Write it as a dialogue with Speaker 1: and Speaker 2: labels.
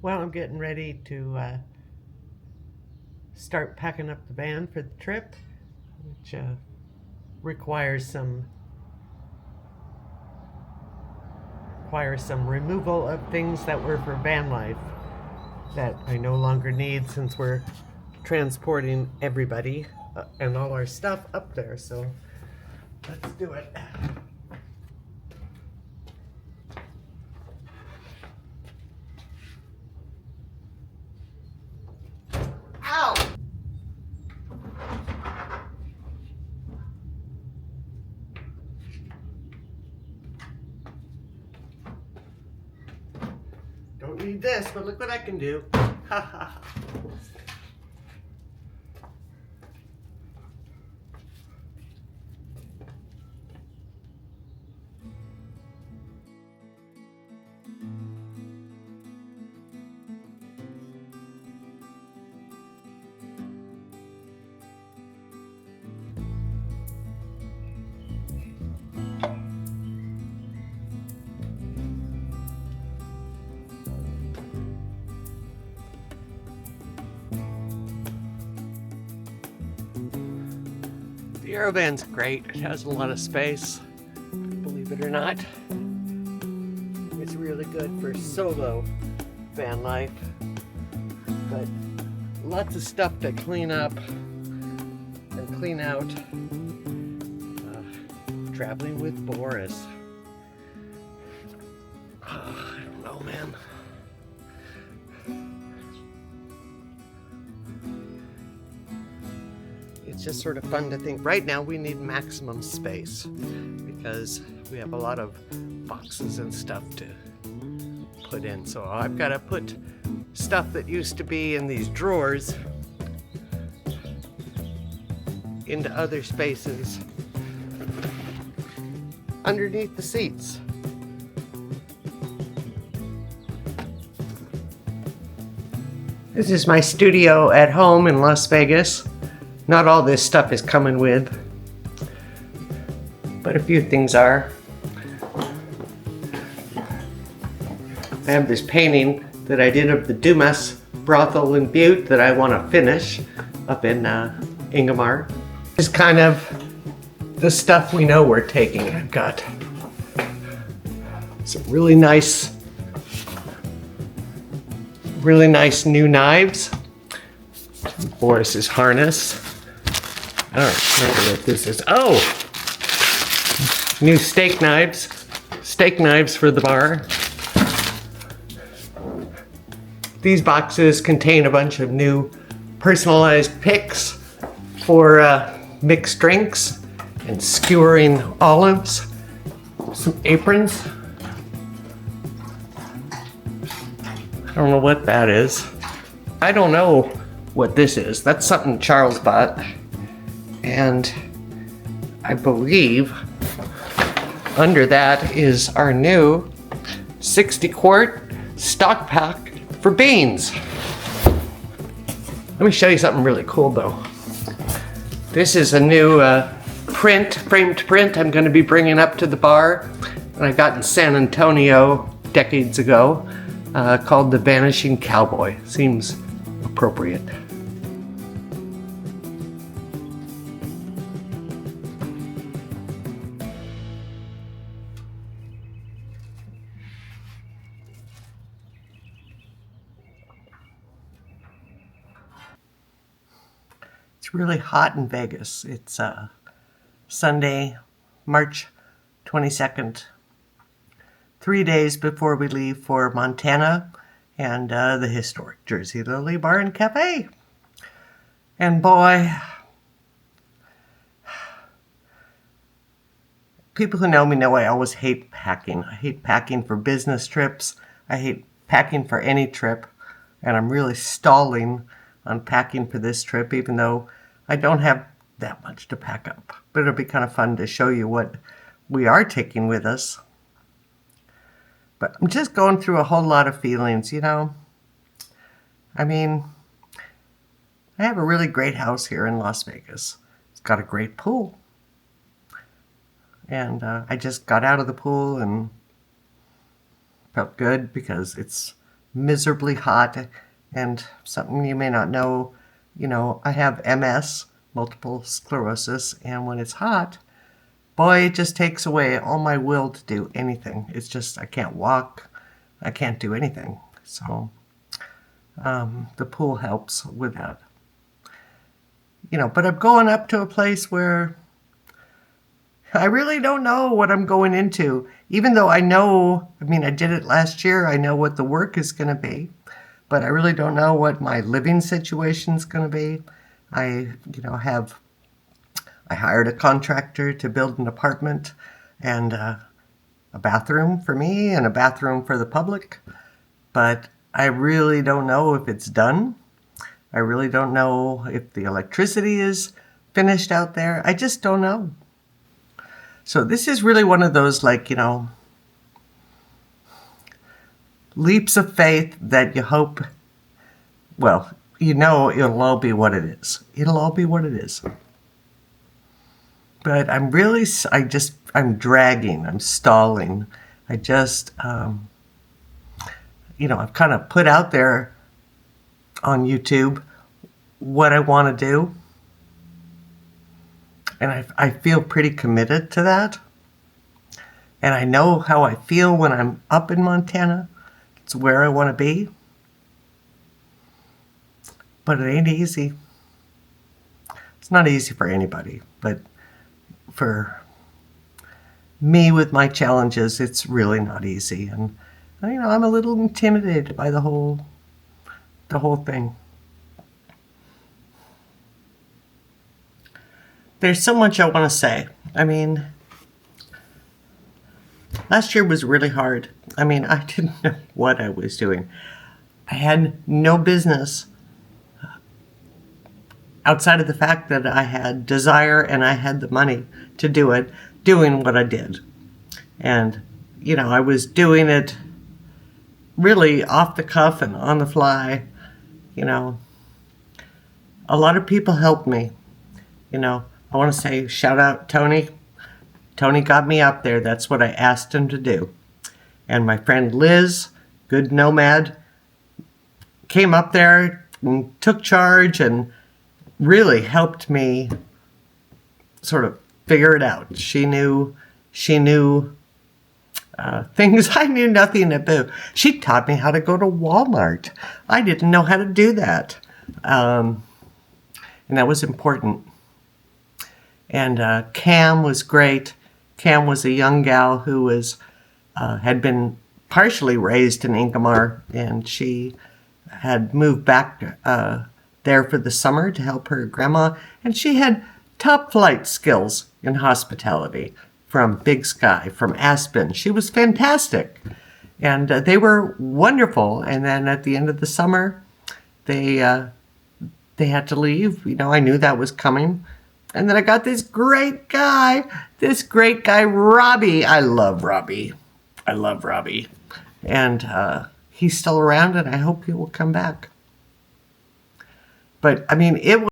Speaker 1: Well, I'm getting ready to start packing up the van for the trip, which requires some removal of things that were for van life that I no longer need since we're transporting everybody and all our stuff up there. So let's do it. Ow! Don't need this, but look what I can do. Ha ha. The Airvan's great. It has a lot of space, believe it or not. It's really good for solo van life, but lots of stuff to clean up and clean out. Traveling with Boris. I don't know, man. It's just sort of fun to think. Right now we need maximum space because we have a lot of boxes and stuff to put in. So I've got to put stuff that used to be in these drawers into other spaces underneath the seats. This is my studio at home in Las Vegas. Not all this stuff is coming with, but a few things are. I have this painting that I did of the Dumas brothel in Butte that I want to finish up in Ingomar. This is kind of the stuff we know we're taking. I've got some really nice new knives. Boris's harness. I don't remember what this is. Oh! New steak knives. Steak knives for the bar. These boxes contain a bunch of new personalized picks for mixed drinks and skewering olives. Some aprons. I don't know what that is. I don't know what this is. That's something Charles bought. And I believe under that is our new 60-quart stock pack for beans. Let me show you something really cool though. This is a new framed print I'm going to be bringing up to the bar that I got in San Antonio decades ago, called The Vanishing Cowboy. Seems appropriate. It's really hot in Vegas. It's Sunday, March 22nd, 3 days before we leave for Montana and the historic Jersey Lilly Bar and Cafe. And boy, people who know me know I always hate packing. I hate packing for business trips. I hate packing for any trip. And I'm really stalling on packing for this trip, even though I don't have that much to pack up. But it'll be kind of fun to show you what we are taking with us. But I'm just going through a whole lot of feelings, you know. I mean, I have a really great house here in Las Vegas. It's got a great pool. And I just got out of the pool and felt good because it's miserably hot. And something you may not know, I have MS, multiple sclerosis, and when it's hot, boy, it just takes away all my will to do anything. It's just, I can't walk, I can't do anything. So the pool helps with that. But I'm going up to a place where I really don't know what I'm going into. Even though I did it last year, I know what the work is going to be. But I really don't know what my living situation is going to be. I hired a contractor to build an apartment and a bathroom for me and a bathroom for the public. But I really don't know if it's done. I really don't know if the electricity is finished out there. I just don't know. So this is really one of those, leaps of faith that you hope, it'll all be what it is. It'll all be what it is. But I'm dragging, I'm stalling. I've kind of put out there on YouTube what I want to do. And I feel pretty committed to that. And I know how I feel when I'm up in Montana. It's where I want to be. But it ain't easy. It's not easy for anybody. But for me with my challenges, it's really not easy. And, I'm a little intimidated by the whole thing. There's so much I want to say. Last year was really hard. I didn't know what I was doing. I had no business outside of the fact that I had desire and I had the money to do it, doing what I did. And, I was doing it really off the cuff and on the fly. A lot of people helped me. I want to say shout out Tony. Tony got me up there. That's what I asked him to do. And my friend Liz, good nomad, came up there and took charge and really helped me sort of figure it out. She knew things I knew nothing about. She taught me how to go to Walmart. I didn't know how to do that. And that was important. And Cam was great. Cam was a young gal who had been partially raised in Ingomar, and she had moved back there for the summer to help her grandma. And she had top flight skills in hospitality from Big Sky, from Aspen. She was fantastic. And they were wonderful. And then at the end of the summer, they had to leave. I knew that was coming. And then I got this great guy, Robbie. I love Robbie. And he's still around, and I hope he will come back. But, it was